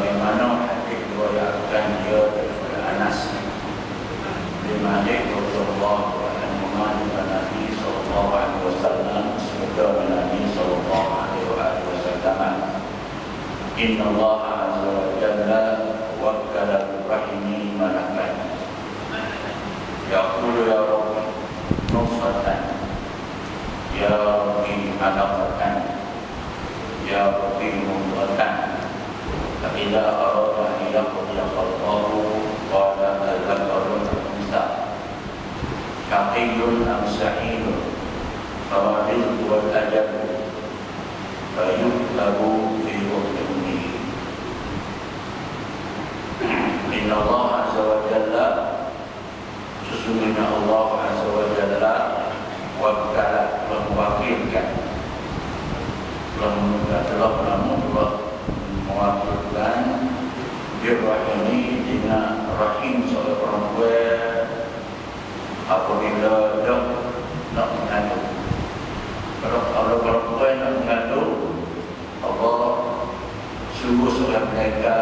sebagaimana hadis diriwayatkan dia daripada Anas bin Malik radhiyallahu anhu Nabi sallallahu alaihi wasallam sabda Nabi sallallahu alaihi wasallam, Inna Allah azza wa jalla wakkala rahimi malakan yaqulu ya Rabbi nusratan ya Rabbi alaqatan ya Rabbi mudghatan fa idza arada an yaqdiya khalqahu qala al-zakarun unsa syaqiyun am sa'idun fawadil wal ajab fa yuktabu fi hukmihi. Inna Allah azza wa jalla, sesungguhnya Allah azza wa jalla wakala, mewakilkan, telah mewakilkan birrahimi dengan rahim seorang perempuan apabila dia nak mengandung. Kalau perempuan nak mengandung, Allah suruh seorang mereka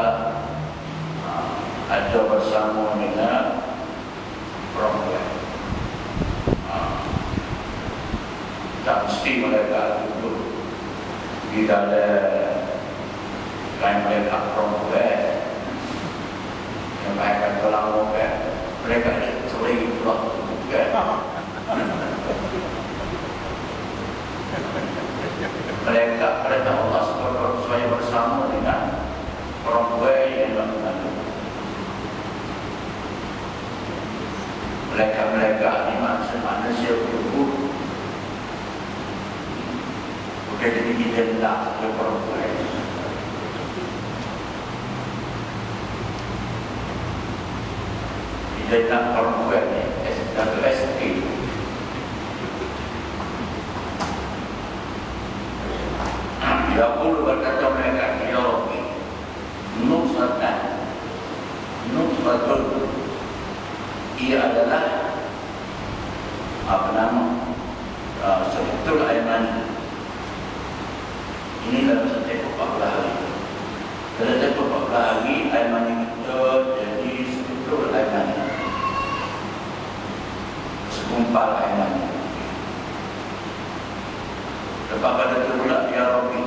ada bersama dengan perempuan. Tak mesti mereka duduk di dalam kain mereka perempuan yang mereka telah mengatakan mereka sering pulang bukan. Mereka Allah supaya bersama dengan perempuan yang mengandung. Mereka ini manusia berhubung. Bukan jadi kita nak oleh perempuan. Kita nak perempuan ni satu SK. Yaqulu berkata mereka, ya Rabbi nusratan ia adalah apa nama sebetul aiman. Ini dalam setiap 14 hari. Dalam setiap 14 hari aiman kita jadi sebetul aiman, segumpal aiman. Lepas pada itu pula, ya Rabbi,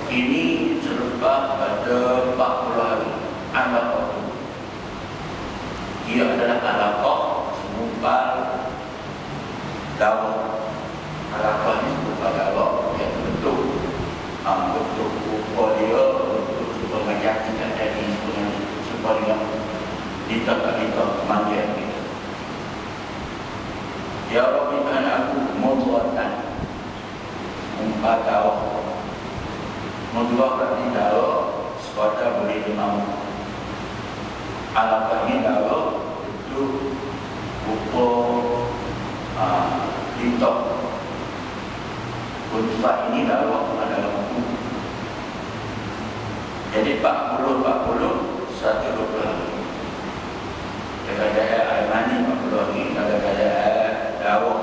ini selepas pada 40 hari alaqah. Ia adalah alaqah, segumpal daun. Alaqah ini segumpal daun yang bentuk rupa dia, bentuk pengajak tadi supaya kita manjat kita. Ya Rabbi, Tuhan aku mudghatan, umpat daun. Mudghah berarti daun sekadar boleh dimampu. Alaqah ini daun itu rupa lintok. Unfah ini daun adalah buku. Jadi 40, 120 hari. Kadang-kadang air mani 40 hari, kadang-kadang daun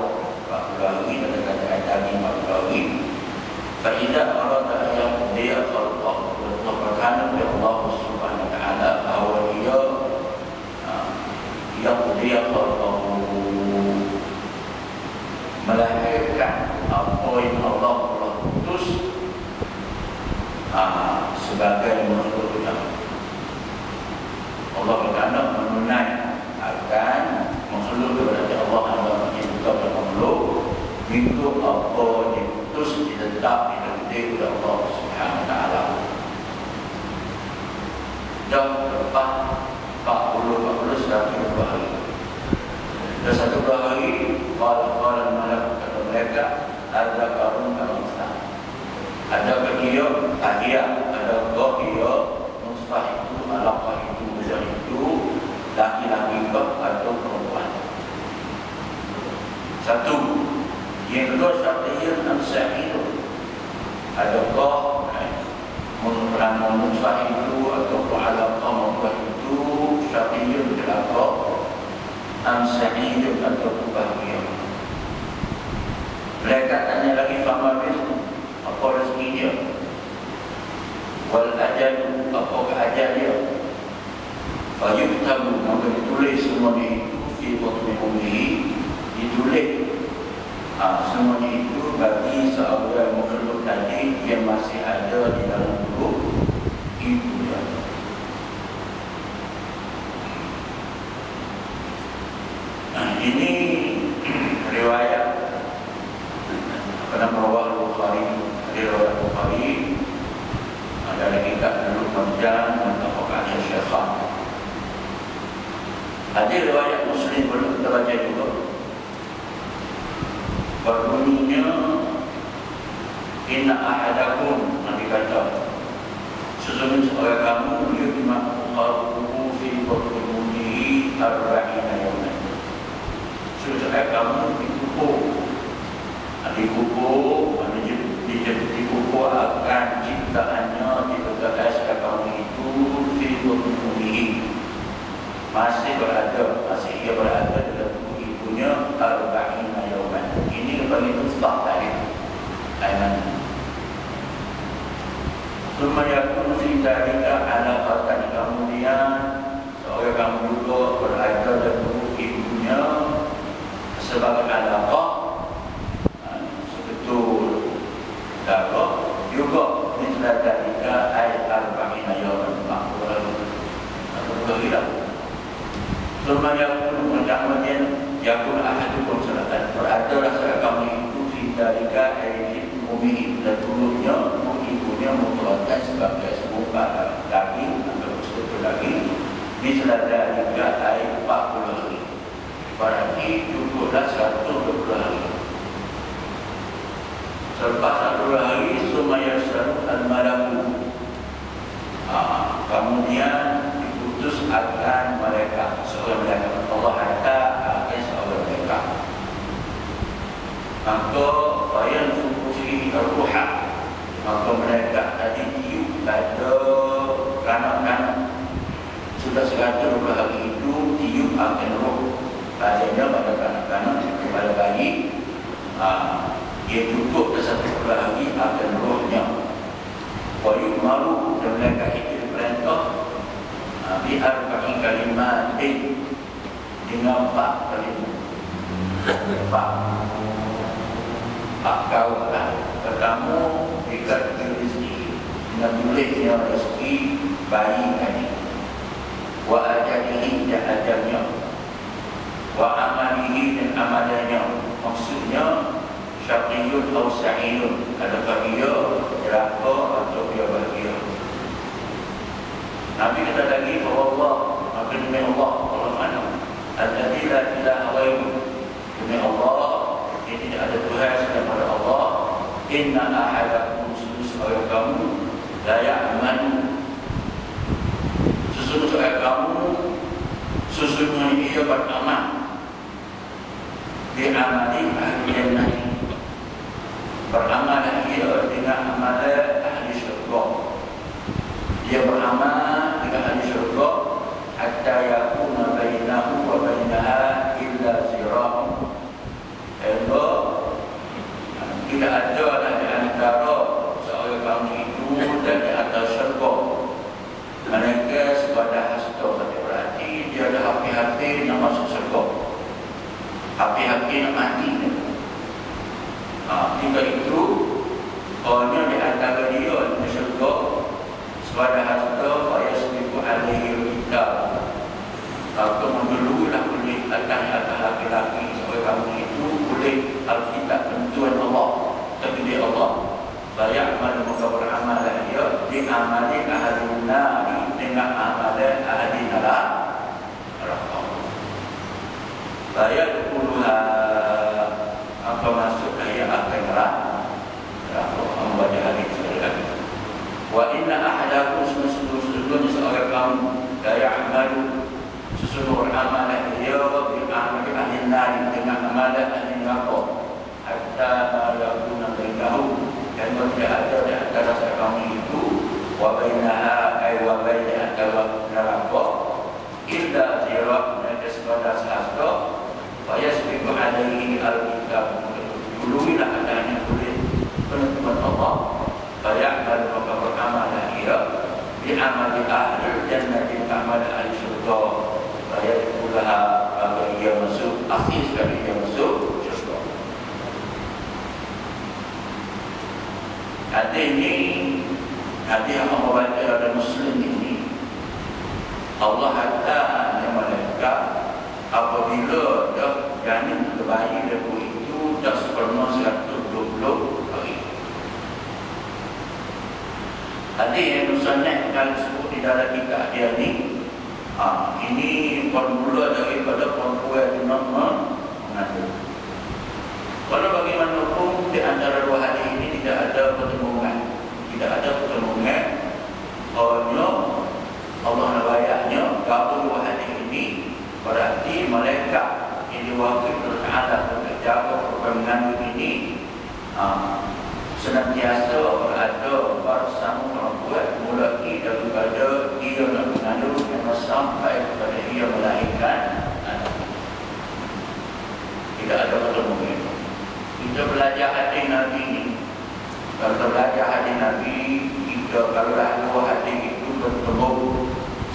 40 hari, kadang-kadang daging 40 hari. Faidah Allah Ta'ala dia Allah berkata oleh Allah Subhanahu Wa Taala bahawa dia melahirkan apa yang Allah telah putus sebagai makhluk yang Allah berkata menunai akan makhluk kepada Allah yang juga bermakhluk itu apa diputus ditetap dilantik oleh Allah Subhanahu Wa Taala. Dan lepas 40 120 hari. Dan 120 hari Qala malak kata mereka ada karun kalista. Ada bagia ada gohia musfah itu alaqah itu besar itu laki-laki atau perempuan. Satu. Yang kedua syartiyun am-sa'id. Adakah musfah itu atau alaqah itu syartiyun alaqah am-sa'id atau bahagia. Mereka tanya lagi, fama rizq, apa rezeki dia? semuanya itu fi batni ummihi ditulis. Semuanya itu bagi seorang makhluk tadi yang masih ada di dalam perut ibunya. Ini riwayat nama Bukhari, riwayat Bukhari ada kitab dulu Marjan Muttafaq alaih Syaikhan. Ada riwayat Muslim boleh kita baca juga. Berbunyinya inna ahadakum, Nabi kata sesungguhnya seorang kamu yudma qalbuhu fi batni ummihi arba'ina yawman. Sesungguhnya kamu dikubur akan ciptaannya di bekas kamu itu fi batni ummihi, masih ia berada dalam tubuh ibunya arba'ina yawman. Ini begitu sebab tadi ayat. Summa yakunu fi dzalika alaqatan, kemudian seorang kamu juga berada dalam tubuh ibunya sebagai alaqah, sebetul darah juga misal dzalika ayat arba'ina yawman ma'qul. Summa yakunu, kemudian yakun ahadukum salatan, beradalah seorang kamu itu fi dzalika ayat ummihi, dan dulunya ibunya mutlakan sebagai sebuah daging atau sesuatu lagi. Misal dzalika ayat 40 hari, berarti duduklah 120 hari. Selepas 1 hari summa yarsalu al-malaku, kemudian diputus akan mereka, seorang malaikat Allah Ta'ala akan seorang mereka. Maka bayan fukusi ruha, maka mereka tadi tiup pada kanak-kanak. Sudah 120 hari itu tiup akan roh padanya pada kanak-kanak, pada bayi. Dia cukup ke 1 hari akan rohnya. Wa yu'maru, dan mereka itu diperintah bi arba'i kalimatin, dengan 4 kalimat. 4 kaulah. Pertama, jika rezeki, dengan tulisnya rezeki bayi tadi. Wa ajalihi, dan ajalnya. Wa amalihi, dan amalannya. Maksudnya syaqiyun atau sa'iyun, adakah dia celaka atau dia bahagia. Nabi kata lagi bahawa Allah, maka demi Allah, Allah mana alladzi la ilaha ghairuh, demi Allah yang tidak ada Tuhan selain pada Allah. Inna ahadakum, sesungguhnya kamu la ya'manu, sesungguhnya kamu ia beramal di amali ahli jannah, beramal ia dengan amalan ahli syurga. Dia beramal dengan ahli syurga hatta yakuna bainahu wa bainaha illa zira'un, sehingga tidak ada di antara seorang kamu itu dan di atas syurga mereka sebadah hasta. Berarti dia ada hati-hati nak masuk syurga, hati-hati nak mati. Jika itu orangnya di antara dia di syurga sebadah hasta, fayasbiqu alaihi kitab, maka mendululah oleh atas laki-laki seorang kamu itu oleh Alkitab, tentuan Allah, takdir Allah. Bayakman, maka beramal dia diamali ahli nari, dengan amalan ahli neraka. Bayakuluha, apa masuk dia akan neraka. Membaca hadis sekali lagi. Wa inna ahadakum, sesungguhnya seorang kamu la ya'malu, sesungguhnya amalan dia diamali ahli nari, dengan amalan ahli neraka, hatta yakuna bainahu, dan tidak ada di antara kami itu wa bainaha ay wa baina antara neraka illa zira, dan sebatas hasta hadis yang membaca ada Muslim ini, Allah Taala yang malaikat apabila dah janin bayi debu itu dah sempurna 120 hari. Hadis yang Musannaf kali sebut di dalam kitab dia ni, ini bermula daripada perempuan yang mengandung. Kalau bagaimanapun di antara dua hadis ini tidak ada pertemuan, hanya Allah nabayahnya gabung dua hadis ini berarti malaikat yang diwakil oleh Allah untuk jaga perkembangan ini senantiasa berada bersama perempuan mulai daripada dia mengandung sampai kepada dia melahirkan anak. Tidak ada pertemuan. Kita belajar hadis Nabi ini. Kalau belajar hadis Nabi, kita kalau dua hadis itu bertemu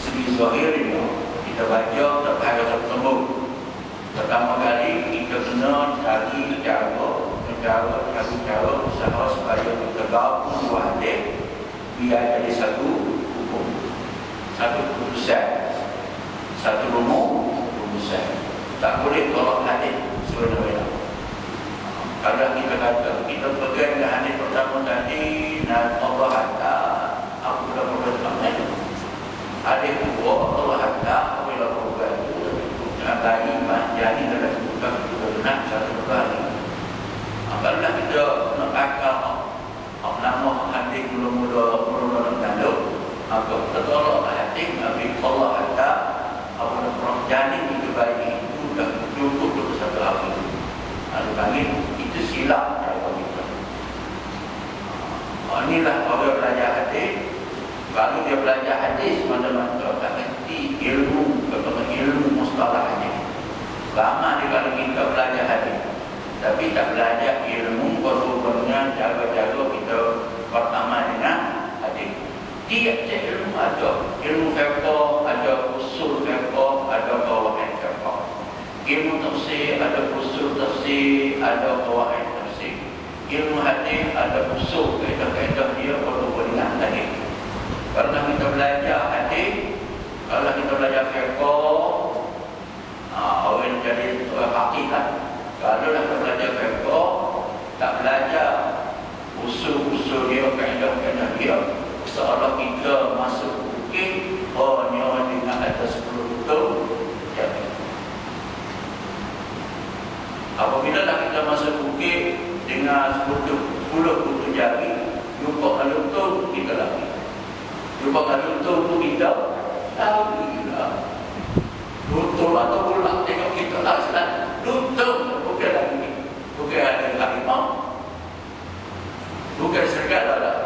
segi zahirnya, kita baca terkait bertemu. Pertama kali kita kena cari cara usaha supaya kita gabung dua hadis biar jadi satu hukum, satu keputusan, satu rumusan. Tak boleh tolak hadis sebenarnya. Kalau kita kata kita pegang hadis pertama tadi, dan Allah kata aku dah berkata hadis kedua Allah kata apabila program itu bayi jadi dalam bukan benar satu kali. Kalau kita nak akal nama hadis mula-mula mengandung, maka kita tolak hadis Nabi Allah kata apabila jadi itu bayi itu dah cukup untuk satu hari. Lalu panggil itu silap cara kita. Inilah orang belajar hadis. Kalau dia belajar hadis, mana-mana tak mengerti ilmu mustalah hadis. Lama dia kalau kita belajar hadis, tapi tak belajar ilmu perhubungan jaga-jaga kita pertama dengan hadis. Tiap-tiap ilmu ada. Ilmu fiqh, ada usul fiqh, ada qawaid fiqh. Ilmu tafsir, ada usul tafsir, ada qawaid tafsir. Ilmu hadis, ada usul kaedah-kaedah dia perhubungan hadis. Kalau kita belajar hadis, kalau kita belajar fiqh, orang jadi hakikat. Kalau kita belajar fiqh, tak belajar usul-usul dia, kaedah-kaedah dia, seolah kita masuk bukit hanya dengan ada 10 betul jadi. Apabila kita masuk bukit dengan 10 betul jari, jumpa kalau betul kita lagi. Jumpa kalau betul pun kita tahu juga. Betul atau pula tengok kita aslan betul bukan lagi. Bukan ada harimau, bukan serigala lah.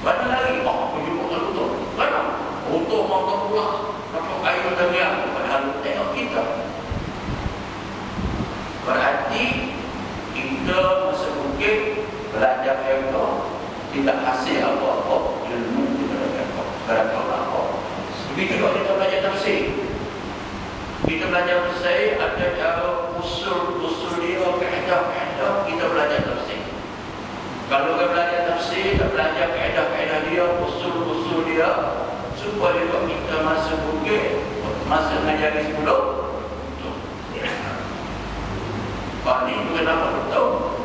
Mana lagi? Aku jumpa kalau betul. Mana? Betul makan pula. Nampak air macam ni. Padahal tengok kita. Berarti kita masuk bukit belajar fiqh tidak hasil apa-apa ilmu daripada fiqh. Berapa apa? Begitu juga kita belajar tafsir. Kita belajar tafsir ada cara usul dia, kaedah kita belajar tafsir. Kalau kita belajar tafsir, kita belajar kaedah dia, usul dia, supaya kita masuk bukit, masuk menjadi 10. Pak ni bukan apa betul.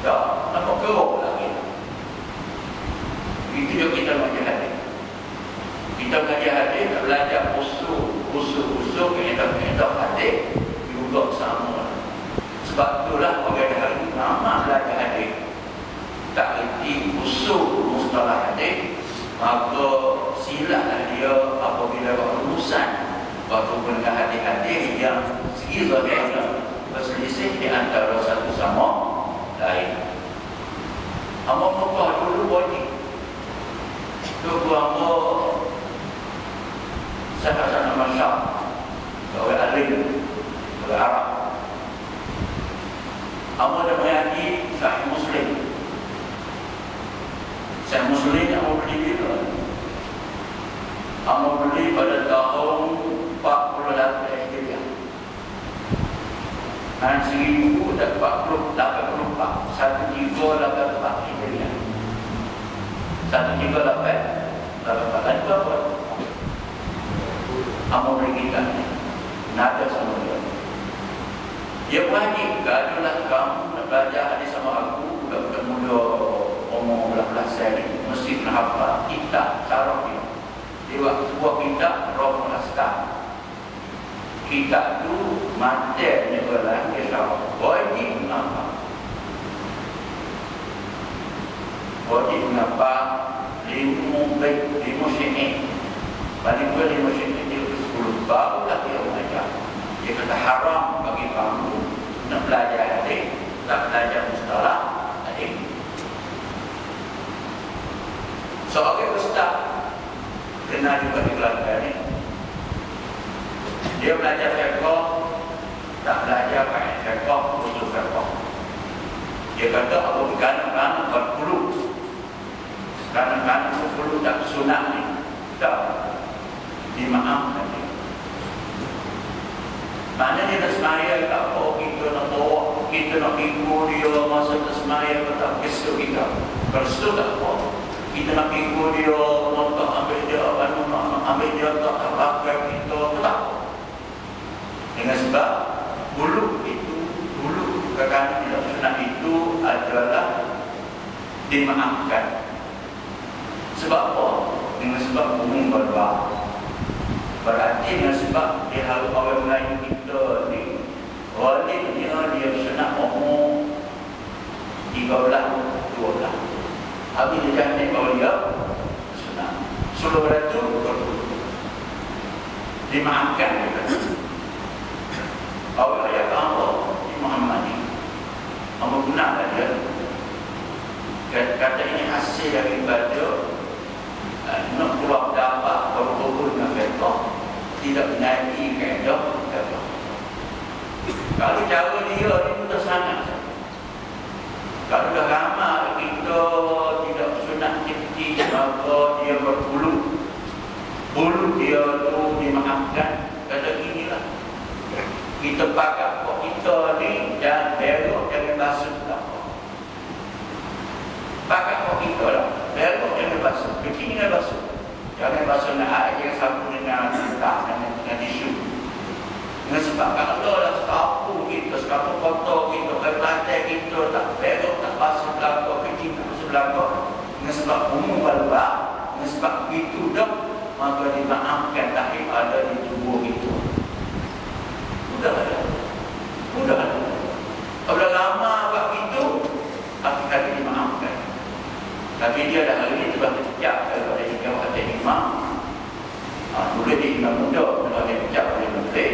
Tak, apa kerok lagi. Itu juga kita belajar hadis. Kita belajar hadis, kita belajar usul kaedah hadis juga sama. Sebab itulah orang hari ini nama belajar hadis. Tak erti usul mustalah hadis, maka silaplah dia apabila rumusan waktu dengan hadis-hadis yang segi zahirnya berselisih di antara satu sama lain. Amal Mekah dulu wajib. Itu amal sahabat Masyar, orang alim, orang Arab. Amal dan mengaji Sahih Muslim. Sahih Muslim yang mau beli bila? Amal beli pada tahun 48 Hijriah. Dan 1484, 1384 Hijriah. Lalu itu apa? Amal kita nada sama dia. Dia wajib kalau kamu nak belajar hadis sama aku, budak-budak muda umur belas tahun mesti kena hafal kitab cara dia. Dia buat sebuah kitab Rohul Askar. Kitab tu materi orang dia tahu wajib apa. Wajib apa? 5 syi'in. Paling kurang 5 syi'in dia 10 barulah dia mengajar. Dia kata haram bagi kamu nak belajar hadis, nak belajar mustalah hadis. Seorang ustaz kena juga dikeluarkan ni. Dia belajar fiqh, tak belajar pakai fiqh, usul fiqh. Dia kata aku kadang-kadang berpuluh, kadang-kadang berpuluh tak sunat ni, tak dimaafkan. Mana dia nak semaya tak apa, kita nak bawa, kita nak ikut dia masa nak semaya tak kesel kita. Kesel tak apa. Kita nak ikut dia, nak ambil dia, nak ambil dia tak pakai kita, tak. Dengan sebab bulu itu, bulu kekayaan tidak sunat itu adalah dimaafkan. Sebab apa? Dengan sebab umum berdoa. Berarti dengan sebab dia harus orang Melayu kita ni walidnya dia sunat umur 13, 12. Habis dia jangan bahawa dia sunat. Sebelum itu dimaafkan dia. Awak ayat Allah di Muhammad ni Allah gunakan dia. Kata ini hasil daripada nak keluar dapat berhubung dengan fiqh, tidak menaiki kaedah fiqh. Kalau cara dia ni mudah sangat. Kalau dah ramai kita tidak sunat kecil, maka dia berbulu. Bulu dia tu dimaafkan. Kata inilah kita pakai kok kita ni dan berok jangan basuh tak. Pakai kok kita lah. Berok jangan basuh. Kecil jangan basuh. Jangan basuh nak air, jangan sapu dengan dengan tisu. Dengan sebab kalau dah sekapu kita, sekapu kotor kita, lantai kita tak berok, tak basuh belakang, kecil tak basuh belakang. Dengan sebab umum balbak, dengan sebab itu dah, maka dimaafkan takhir ada di tubuh itu. Mudah ada. Mudah ada. Kalau lama buat itu, akhirnya dimaafkan. Tapi dia dah hari ini telah terpecah kalau ada tiga kata imam. Dulu dia imam muda, kalau dia pecah oleh menteri.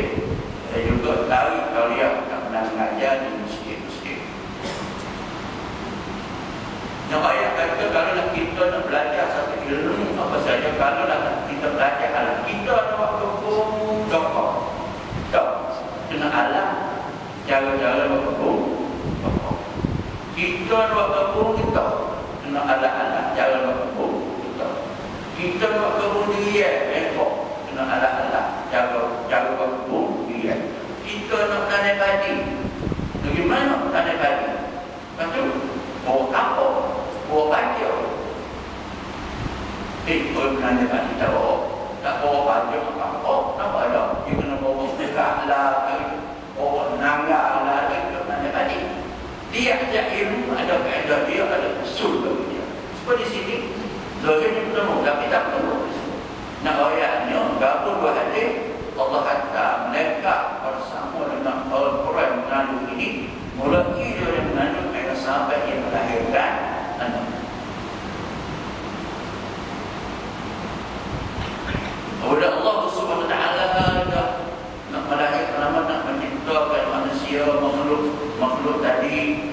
Saya juga tarik kalau dia tak pernah mengajar di masjid-masjid. Yang ayat kata kalau nak kita nak belajar satu ilmu apa saja, kalau nak kita belajar alam, kita ada waktu pun doktor. Tak, kena alam cara-cara berkebun. Kita ada waktu pun kita. Kena ala-ala cara berkebun kita. Kita buat kebun dia ekor. Kena ala-ala cara berkebun dia. Kita nak tanam padi. Bagaimana tanam padi? Lepas tu bawa kapur, bawa baju. Kalau tanam padi tak bawa, tak bawa baju apa? Tak ada. Dia kena bawa dekat lah, bawa nangga lah, dia tanam padi. Dia ada ilmu, ada kaedah dia, ada usul bagi dia. Seperti di sini, zahirnya bertemu, tapi tak bertemu. Nak ayatnya, gabung dua hadis, Allah kata mereka bersama dengan Al-Quran mengandung ini, mulai dia yang mengandung mereka sampai yang melahirkan anak. Oleh Allah Subhanahu Wa Taala nak melahirkan, nak menciptakan manusia, makhluk tadi,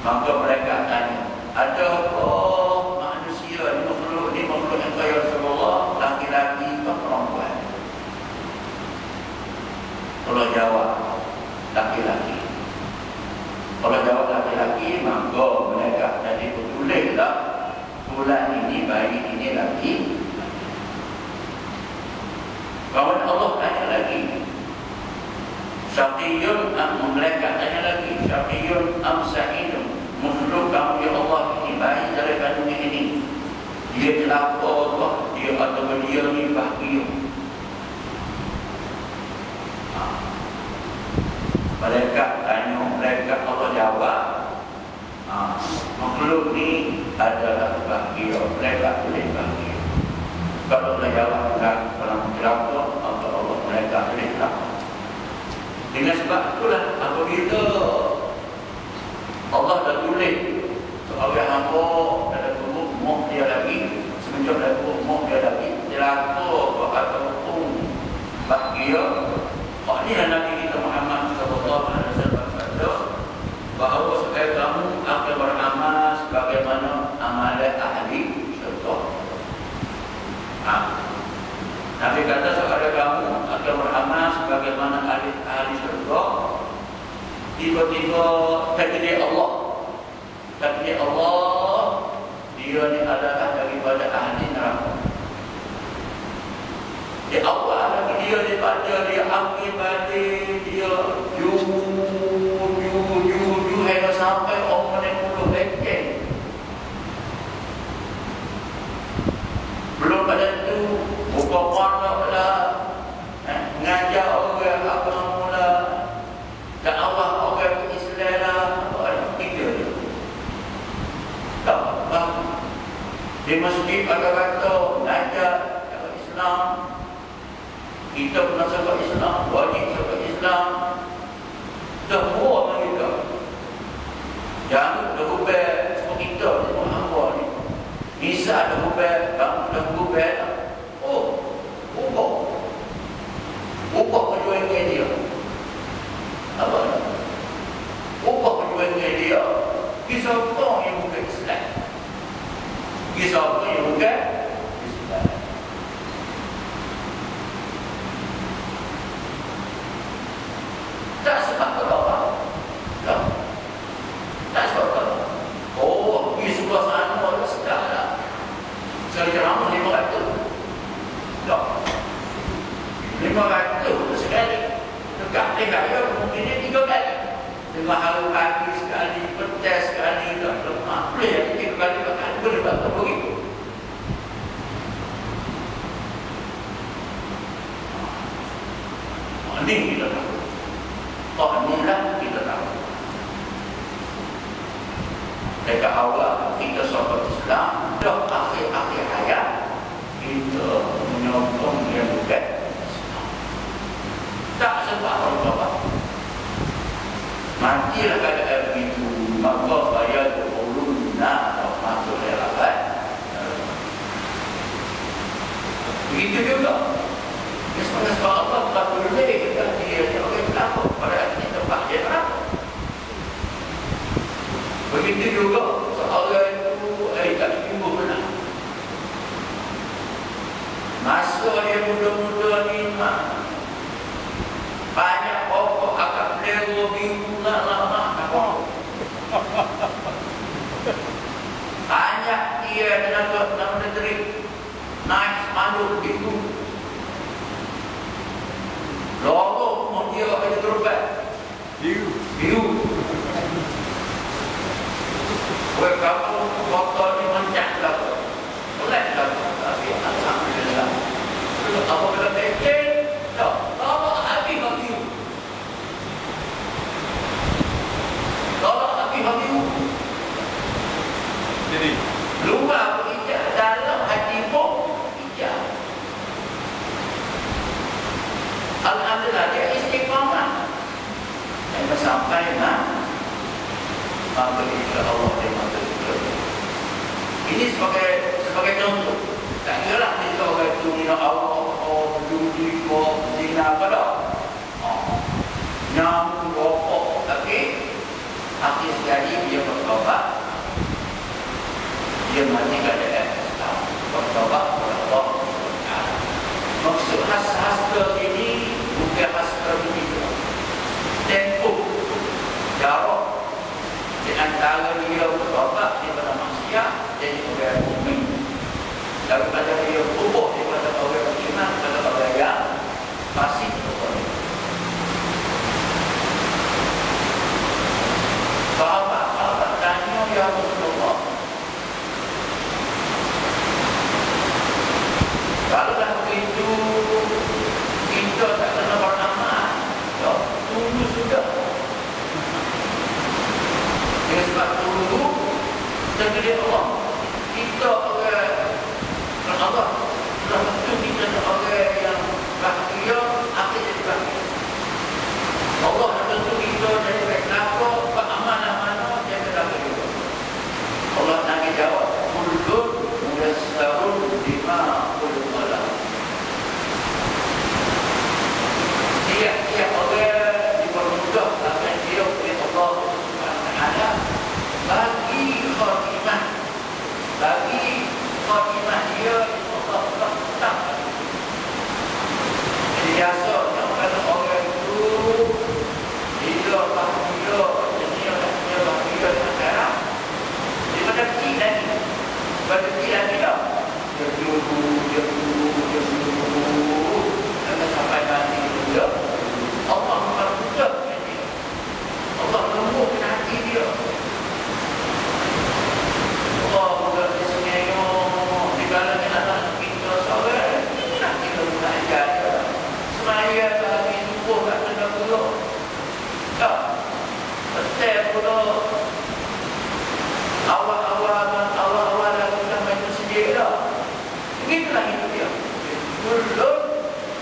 maka mereka tanya, adakah manusia ni makhluk yang kaya Rasulullah laki-laki atau perempuan? Kalau jawab laki-laki, kalau jawab laki-laki, maka mereka tadi betullah bulan ini bayi ini laki. Kawan Allah tanya lagi, Syaqiyun mereka tanya lagi, Syaqiyun am sa'idun, makhluk kamu ya Allah ini bayi dari kandungan ini, dia celaka Allah, dia Kalau dah jawab dalam neraka, maka Allah mereka boleh neraka. Dengan sebab itulah apabila Allah dah tulis seorang hamba dalam tubuh moh dia lagi, semenjak dalam tubuh moh dia lagi, neraka atau hukum bahagia. Hak ni Nabi kita Muhammad sallallahu alaihi wasallam kata bahawa supaya kamu akan beramal sebagaimana amalan ahli syurga. Nabi kata supaya kamu akan beramal sebagaimana ahli syurga. Tiba-tiba takdir Allah, dia ni adalah daripada ahli neraka. Di awal lagi dia daripada dia akhir balik dia hingga sampai orang yang mula lekeng. Belum pada itu buka pondok lah, mengajar orang agama lah, dakwah orang Islam lah, apa kita ni tak faham. Di masjid ada kata mengajar Islam, kita pernah sebut Islam, wajib sebut Islam. Semua kita jangan berhubung semua kita semua hamba ni. Bisa ada hubung, kamu dah hubung. Oh, ubah perjuangan dia. Apa? Ubah perjuangan dia. Kisah apa yang bukan Islam? Kisah apa yang bukan Islam? Tak sebab apa? Tak sebab apa? Oh, pergi sebelah sana ada sedar lah. Sekali ceramah 500. Tak. 500 sekali. Dekat ya, mungkin dia 3 kali. Tengah hari pagi sekali, petang sekali, dah lemah. Boleh ya, 3 kali makan. Boleh tak begitu? Ini kita tahu. Inilah kita tahu. Dekat awal kita sahabat Islam, dah akhir-akhir hayat kita menyokong yang bukan Islam. Tak sebab apa-apa. Matilah keadaan begitu, maka bayar ulunna atau masuk helakan. Begitu juga. Sebab Allah tak boleh kita dia orang berlaku pada tempat dia berlaku. Begitu juga seorang itu tak tumbuh benar. Masa dia muda-muda ni banyak pokok akak pelero biru lama apa. Banyak dia dalam negeri naik spanduk biru. Lorong pun dia ada terubat biru. Buat kamu motor ni mencak lah, boleh lah. Tapi alhamdulillah kalau apa kena pekeh tak tolak habis biru. Tolak habis biru. Jadi luar hijau, dalam hati pun hijau. Alhamdulillah dia istiqamah. Yang sampai maka insya Allah dia masuk surga. Ini sebagai contoh. Tak kira kita orang itu mina Allah, judi, zina apa dah. Nyamuk, rokok, tapi akhir sekali dia bertobat. Dia mati keadaan Islam. Bertobat kepada Allah. Maksud khas-khas ini bukan khas ini. Tempoh jarak di antara dia bertobat daripada maksiat jadi orang mukmin, daripada dia berubah daripada orang beriman kepada orang yang fasik. Sahabat tanya, ya Rasulullah, kalau dah begitu kita tak kena beramal, tunggu sudah. Dengan sebab tunggu takdir Allah. Kita orang Allah telah Bagi khatimah dia Allah tetap. Jadi biasanya kalau orang itu dia bahagia, dia bahagia dengan sekarang. Dia pada kecil lagi. Pada kecil lagi tak? Dia dulu. Sampai sampai nanti dia. Allah mempermudah dia. Allah lembutkan hati dia. Allah mudah disini di kalangan anak kita seorang nak kita belajar semaya lagi subuh kat tengah pulau tak betul pula awal-awal lagi sampai itu sendiri dah begitulah hidup dia kulun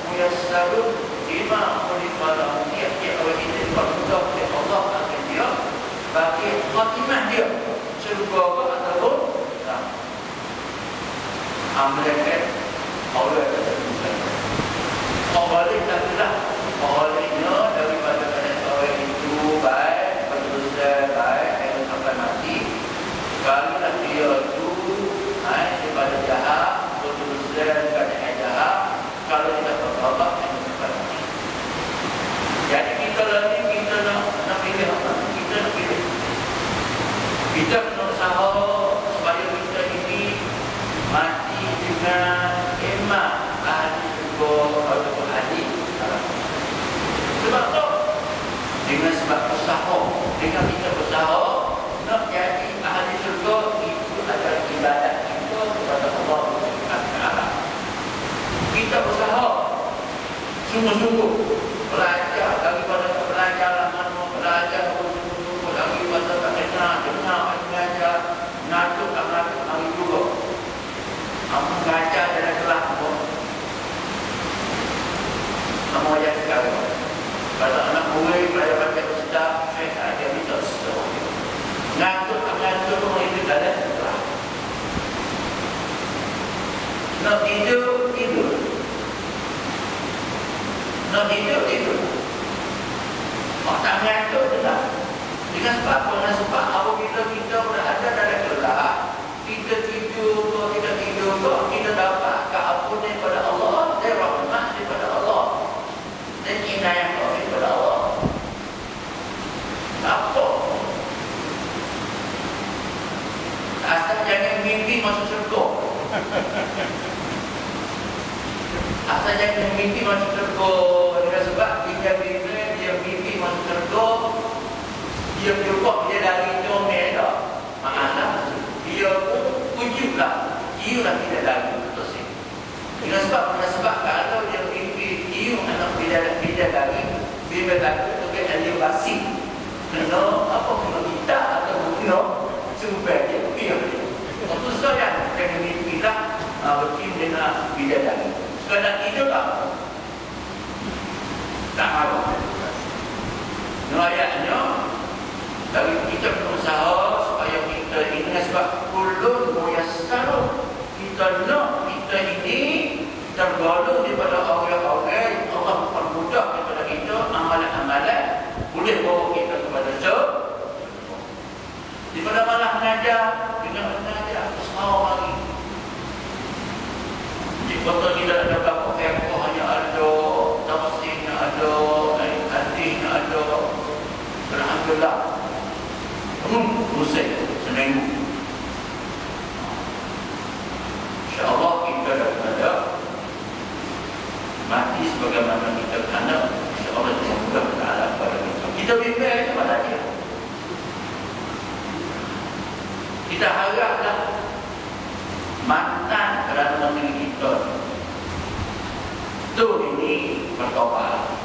muyassarun lima mulifala tiap-tiap orang kita dipermudah oleh Allah akan dia bagi khatimah dia surga ataupun amalkan Allah tersebut. Awalnya taklah awalnya daripada orang itu baik betul-betul baik yang sampai mati. Kalau dia itu daripada jahat betul-betul keadaan jahat. Kalau kita bertobat yang sampai mati. Jadi kita nak pilih apa? Kita nak pilih. Kita berusaha supaya kita ini mati dengan iman ahli syurga ataupun ahli neraka. Sebab tu dengan sebab usaha, dengan kita usaha nak jadi ahli syurga itu adalah ibadat kita kepada Allah Subhanahu Wa Taala. Kita usaha sungguh-sungguh belajar daripada pelajaran mana belajar sungguh-sungguh lagi pada tak dengar mengajar ngatuk hari dulu. Kamu baca dalam kelas pun kamu ajar sekarang. Kalau anak murid belajar baca ustaz, saya tak ada minta ustaz. Ngatuk itu dalam kelas. Nak tidur. Nak tidur. Mak tak ngantuk tak. Dengan sebab apa? Dengan sebab apabila kita berada dalam kelas, kita tidur kita dapat keampunan daripada Allah dan rahmat daripada Allah dan inayah daripada Allah. Apa? Asal jangan mimpi masuk syurga. Asal jangan mimpi masuk syurga. Dengan sebab dia mimpi masuk syurga, dia berubah dia dari comel dah. Maaf, dia pun ujublah. Iulah tidak lagi putus ini. Dengan sebab kalau dia mimpi iu anak bida lagi, bila takut untuk dia basi. Kena apa kena kita atau kena supaya dia pergi. Untuk saya dengan mimpi lah berkim dengan bida lagi. Sekadar itu tak? Tak mahu. Ayatnya dari kita berusaha supaya kita ini dengan sebab kulun muyassarun. Kita ini tergolong daripada orang-orang Allah mempermudah kepada kita amalan-amalan boleh bawa kita kepada syurga. Daripada malah mengajar dengan mengajar semua lagi. Jika kita ada berapa fiqh hanya ada tafsirnya ada hadisnya ada alhamdulillah. Musik seminggu. InsyaAllah kita daripada mati sebagaimana kita kena InsyaAllah kita mudah berkala kepada kita. Kita bimbing kepada dia. Kita haraplah mantan Perdana Menteri kita itu ini bertobat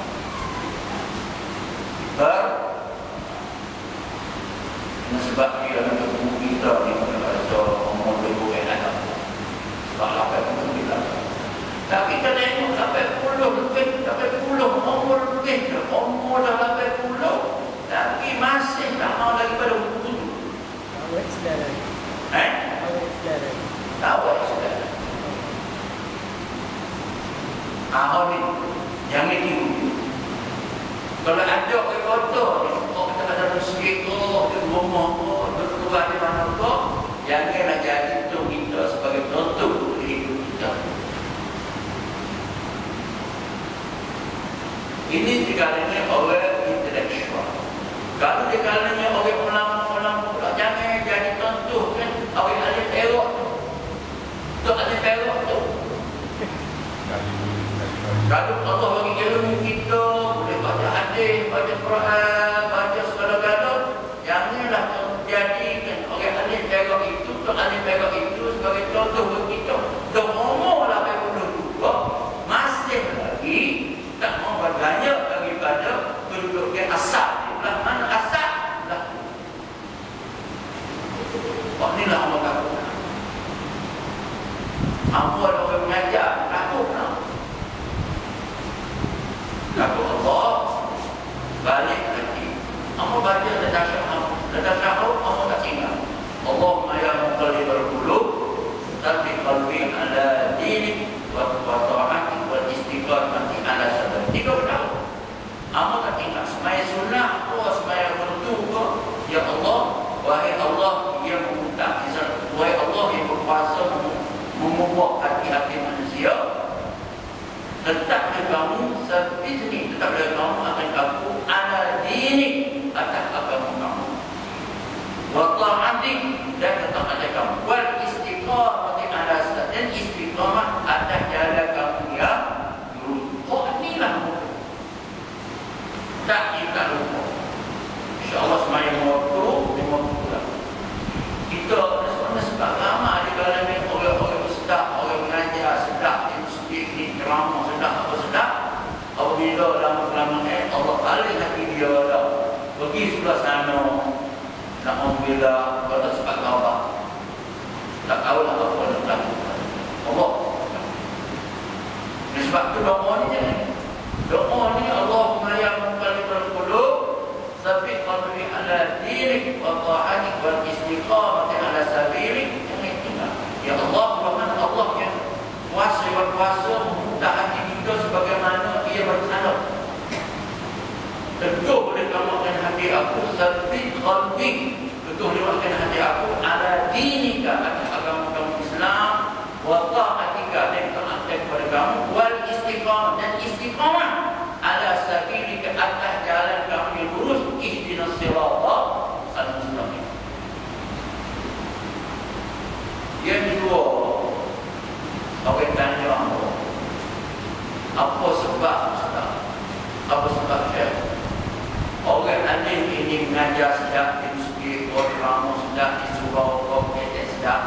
sebab dia ada buku kita di mana umur 2000 anak. Sebab 80 kita. Tapi kita tengok 80 lebih, 80 umur lebih, umur dah 80, tapi masih tak mau lagi pada buku itu. Awak saudara. Awak saudara. Awak saudara. Ahok ni, jangan tiru. Kalau ada kotor, kita ada masjid, di rumah, keluar di mana, janganlah jadi tu Ini di kalangan orang intelektual. Kalau di kalangan orang ulama-ulama pula jangan jadi contoh kan orang ahli terok tu. Tu ahli terok tu. Kalau Allah bagi ilmu kita boleh baca hadis, baca Quran, baca segala-galanya, janganlah jadikan orang ahli terok itu, tu ahli terok itu sebagai contoh bagi kita. Dah umur 82 masih lagi tak mau berbanyak daripada penduduk asal. Lah mana asal? Lah. Oh, inilah Allah takut. Apa ada orang mengajar? Takut tak? Takut Allah. Balik lagi. Apa baca letak syahud, apa tak ingat. Allahumma ya muqallibal qulub, tsabbit qalbi ala dinik wa ta'atik wal istiqamati ala sabr. Tiga tahun. Apa tak ingat semaya sunnah atau semaya fardu ke? Ya Allah, wahai Allah yang meminta izin, wahai Allah yang berkuasa membuat hati-hati manusia, letaklah kamu seperti letaklah kamu akan aku ala dini atas agama kamu, wa ta'atik dan tetap ada kamu, wal istiqamati ala sabr dan istiqamah atas jalan kamu yang lurus. Oh, inilah tak kita lupa. InsyaAllah semaya waktu dia mau pulang. Kita sebenarnya sebab lama di kalangan orang-orang sedap, orang mengajar sedap, yang sedih ni ceramah sedap, apa sedap. Apabila lama-lama Allah balik hati dia dah pergi sebelah sana nak membela pada sebab khabar. Tak tahu lah apa nak lakukan. Allah. Sebab tu doa ni jangan. Doa ni Allahumma ya muqallibal qulub, tsabbit qalbi ala dinik wa ta'atik wal istiqamati ala sabilik. Jangan tinggal. Ya Allah, Tuhan Allah yang kuasa membuka hati kita sebagaimana Ia berkehendak. Tentu boleh kamukan hati aku, tsabbit qalbi, tentu lewatkan hati aku ala dinika atas agama kamu Islam, wa ta'atika dan taatkan kepada kamu, wal istiqamah dan istiqamah ala sabilika atas jalan kamu yang lurus, ihdinas siratal al-mustaqim. Yang kedua, orang tanya apa sebab Ustaz? Apa sebab Syekh? Orang alim ini mengajar sedap di masjid, orang sedap di surau, orang sedap.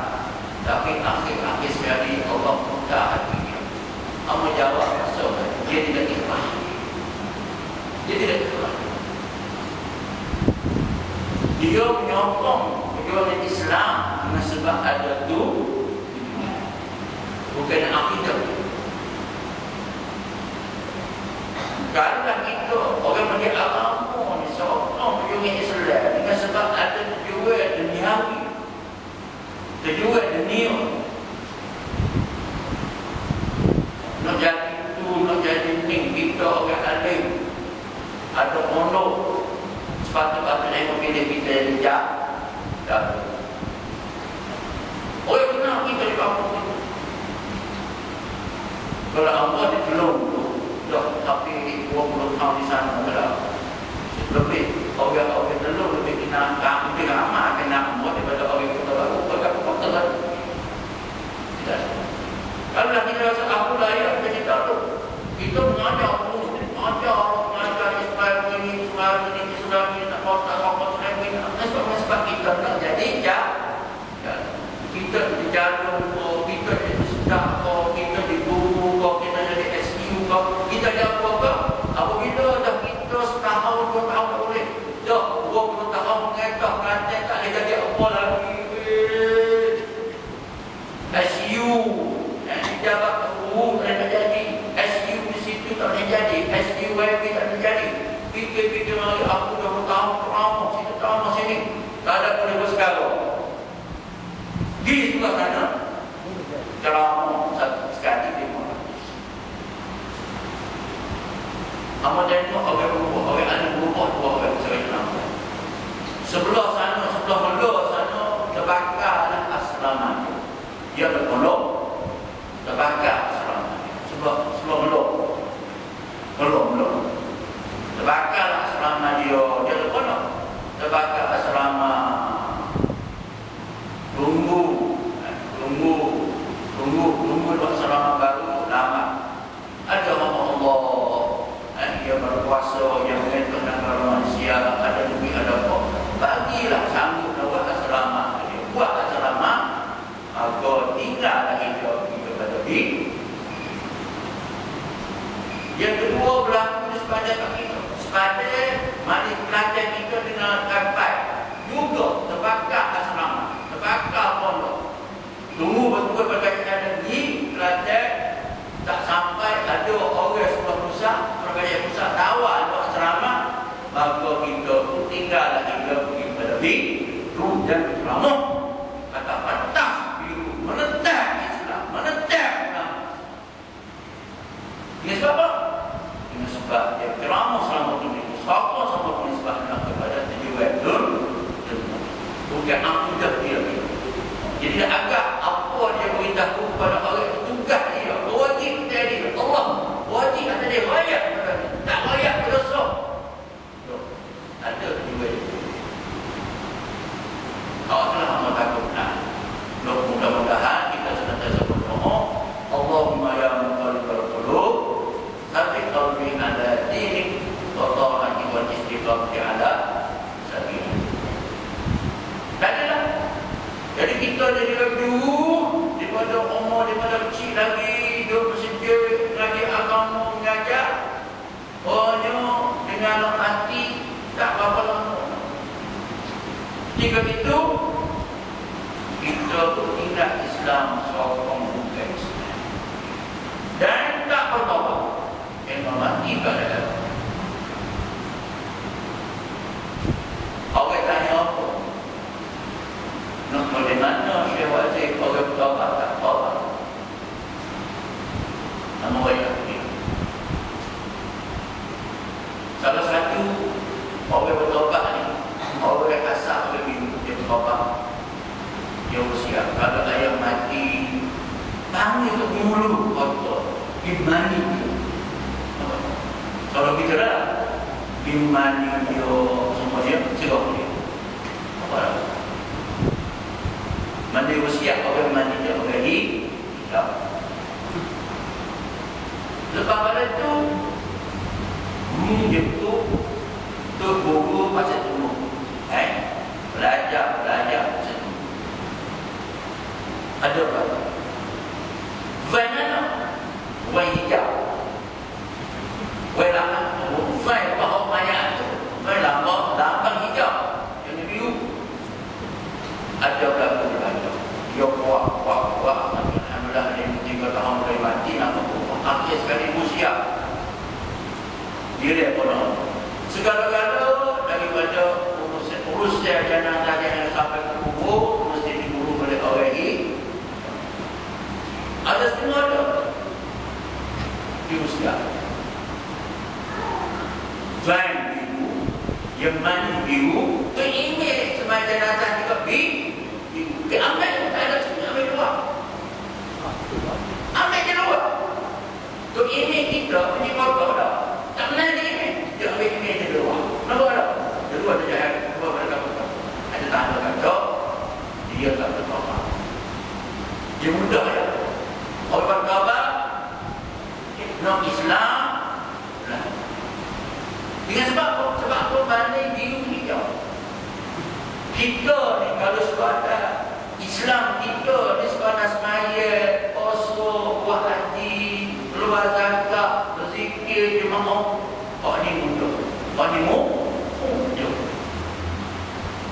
Tapi akhir-akhir sekali Allah buka hati dia. Allah jawab maksud dia tidak ikhlas. Dia tidak ikhlas. Dia menyokong perjuangan Islam dengan sebab ada tu bukan akidah. Kalau kita orang bagi agama ni seorang perjuangan Islam dengan sebab ada tujuan duniawi, tujuan dunia, nak jadi tu, nak jadi ni, kita orang alim ada pondok sepatutnya memilih kita yang bijak. Oh, kenapa kita di kampung itu? Kalau Allah ditolong dah tapi 20 tahun di sana dah lebih orang-orang telur lebih kena lebih ramai kena buat daripada orang kita baru berkata-kata kan. Tidak. Kalau dah kita rasa aku layak jadi tahu kita mengajar Islam ini tak apa sebab kita nak jadi kita dijarum kita jadi sedap kita diguru kita jadi SU kita jadi apa apabila dah kita setahun 2 tahun tak boleh dah 20 tahun mengetah nanti tak boleh jadi apa lagi SU yang dijabat tak boleh jadi SU di situ tak boleh sepadan kat kita. Sepadan mari pelajar kita dengan kapal. Juga terbakar asrama, terbakar pondok. Tunggu betul perkataan negeri, pelajar tak sampai ada orang sebuah pusat, perkara pusat tawar untuk asrama, maka kita pun tinggal lagi pergi pada biru dan berceramah. Kata patah biru, menentang Islam, menentang Islam. Ini sebab apa? Ini sebab dia ceramah selama itu. Siapa sama pun sebab nak kepada tujuan itu, bukan akidah dia. Jadi agak apa dia beritahu kepada orang itu, tugas dia, wajib dia. Allah wajib atas dia, layak kepada dia. Tak layak berdosa. Ada tujuan itu. Kalau telah amat takutlah. Mudah-mudahan kita senantiasa berdoa, Allahumma ya muqallibal qulub, tsabbit qalbi ala dinik wa ta'ati wal istiqamati ala sabilik. Taklah. Jadi kita jadi dulu daripada umur daripada kecil lagi dia bersedia ngaji agama, mengajar hanya dengan hati tak berapa lama. Jika itu kita bertindak Islam sokong bukan Islam dan tak bertobat yang mati pada awak tanya apa? Nak bagaimana Syekh wajib orang bertobat tak bertobat? Nama wajib ini. Salah satu orang bertobat ni, orang asal orang biru dia bertobat. Dia usia kalau ayam mati, panggil untuk mulut kotor, imani dia. Kalau kita dah imani dia semua dia cakap dia. Apa? Mandi usia orang mandi dia bagi hitam. Lepas pada itu dia tu guru pasal dulu. Belajar macam tu. Ada apa? Vaina wai hijau. Wai lama, vai bahawa banyak tu. Vai lama, lambang hijau. Yang biru. Ada berapa belajar? Dia kuat. Alhamdulillah dia 3 tahun dari mati, nama pun akhir sekali usia. Dia pun segala-gala daripada urus jenazah yang sampai ke kubur mesti diguru oleh orang ini. Ada semua ada diuruskan. Selain biru, yang mandi biru, tu ini semua jenazah juga biru. Ambil, tak ada semua ambil luar. Ambil je luar. Tu ini kita punya kotor dah. Tak pernah ini. Dia ambil ini je luar. Nampak tak? Dia luar dia jahat. Luar pada kamu. Ada tanda kata, dia tak bertobat. Dia mudah ya. Orang bertobat, nak Islam, dengan sebab apa? Sebab apa balik biru hijau. Kita ni kalau sekadar Islam kita ni sekadar semaya, puasa, buat haji, keluar zakat, berzikir, jemaah. Kau ni mudah. Kau ni mudah.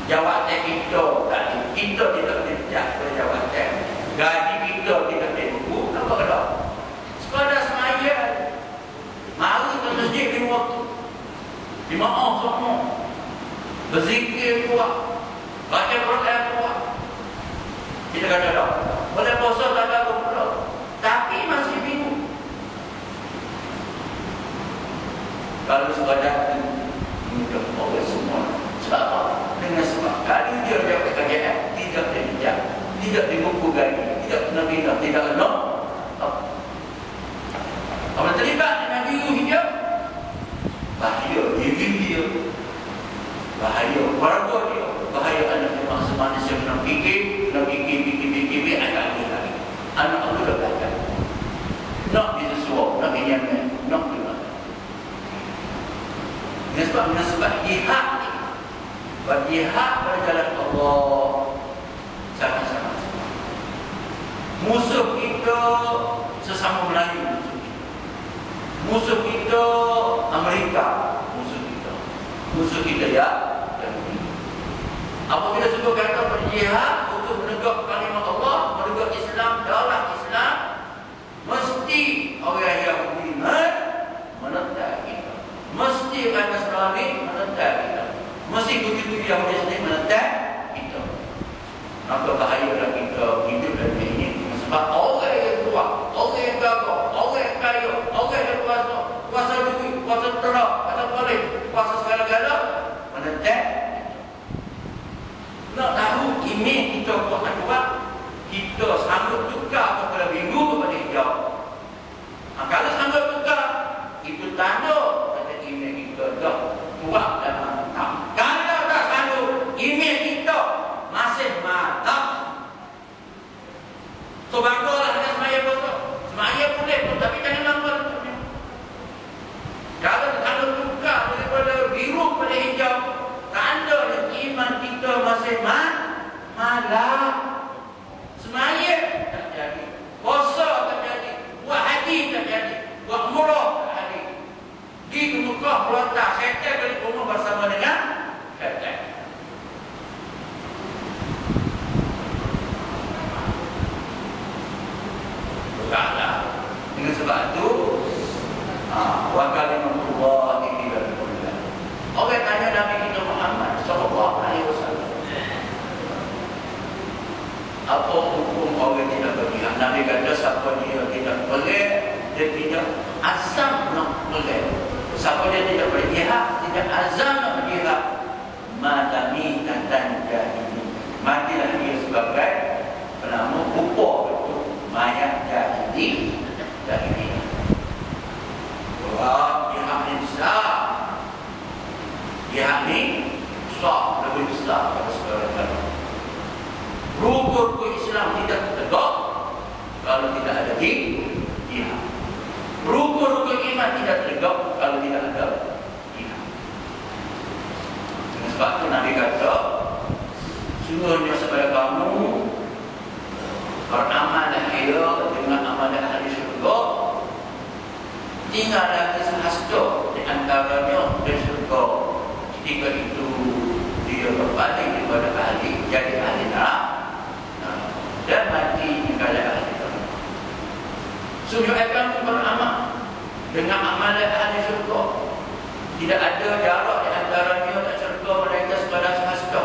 Jawatan kita tadi, kita tidak dijak ke jawatan. Gaji kita tidak dibuku, apa kata? Sekadar semaya. Mari ke masjid 5 waktu. Jemaah semua. Berzikir kuat. Baca Quran kuat. Kita kata tak. Boleh puasa tak ada pula. Tapi masih bingung. Kalau sekadar mudah orang semua. Sebab apa? Dengan sebab kalau dia jawab kerajaan tidak dijak, tidak dibuku gaji, tidak kena bina, tidak kena apa terlibat dengan biru hijau, bahaya diri dia, bahaya keluarga dia, bahaya anak dia. Manis yang nak fikir, anak dia lagi. Anak dia dah belajar. Nak disuruh, nak ingatkan, nak dengar. Dengan sebab jihad ni, berjihad pada jalan Allah sama-sama. Musuh kita sesama Melayu, musuh kita Amerika musuh kita. Musuh kita ya. Apabila sebuah kata berjihad untuk menegak kalimat Allah, menegak Islam, daulah Islam, mesti orang Yahudi menentang kita. Mesti orang Nasrani menentang kita. Mesti begitu Yahudi sendiri menentang kita. Maka bahayalah kita hidup dalam ini. Sebab orang yang kuat, orang yang gagah, orang yang kaya, orang yang kuasa duit, kuasa terak, kuasa balik, kuasa segala-gala menentang. Nak tahu imej kita kuat, kita sanggup tukar kepada biru kepada hijau. Kalau sanggup tukar, itu tanda kata imej kita dah kuat dan mantap. Kalau tak sanggup, imej kita masih mantap. So baguslah dengan semaya besok. Semaya boleh pun, tapi jangan lambat. Kalau sanggup tukar daripada biru kepada hijau, tanda iman kita masih malam. Semaya tak jadi, puasa tak jadi, buat haji tak jadi, buat umrah tak jadi. Pergi ke Mekah melontar, syaitan balik rumah bersama dengan syaitan. Bukanlah. Dengan sebab itu, wa kalimatullah hiya al-ulya. Orang tanya Nabi kita Muhammad sallallahu alaihi wasallam, apa hukum orang tidak berjihad? Nabi kata siapa dia tidak boleh, dia tidak azam nak boleh. Siapa dia tidak berjihad, tidak azam nak berjihad, madami tatan jahili, matilah dia sebagai penama kupur itu mayat jahili. Wah, jihad ni besar. Jihad ni besar, lebih besar pada segala-galanya. Rukun Islam tidak tegak kalau tidak ada jihad. Rukun iman tidak tegak kalau tidak ada jihad. Sebab itu Nabi kata, sungguhnya supaya kamu beramal ia dengan amalan ahli syurga, tinggal lagi sehasta di antaranya di syurga. Ketika itu dia berbalik kepada ahli, jadi ahli neraka dan mati kepada ahli neraka. Sungguh akan beramal dengan amalan ahli syurga. Tidak ada jarak di antaranya dan syurga mereka sekadar sehasta.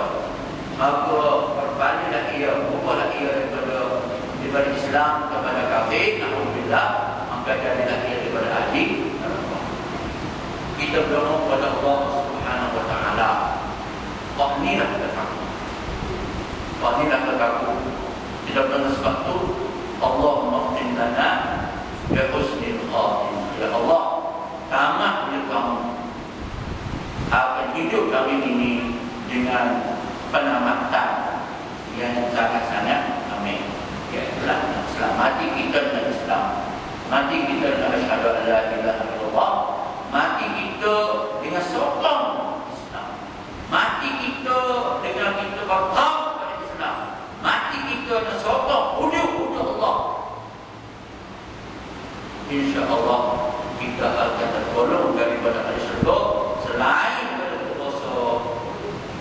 Maka berbaliklah ia, ubahlah ia daripada Islam kepada kafir, alhamdulillah, maka jadilah ia daripada ahli neraka. Kita berdoa kepada Allah Subhanahu wa taala. Inilah ketakutan. Inilah ketakutan. Tidak dengan sebab itu Allahumma khtim lana bi husnil khatimah. Ya Allah, tamat bila kamu akan hidup kami ini dengan penamatan yang sangat-sangat amin. Ialah selamati kita dengan Islam, mati kita dengan asyhadu an la ilaha illallah, mati kita dengan sokong Islam, mati kita dengan kita bertawaf kepada Islam, mati kita dengan sokong hujung Allah. InsyaAllah kita akan tergolong daripada ahli syurga selain daripada puasa,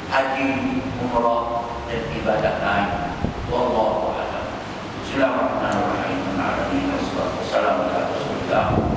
haji, umrah dan ibadat lain. Wallahu a'lam. Bismillahirrahmanirrahim. Wassalamualaikum warahmatullahi wabarakatuh.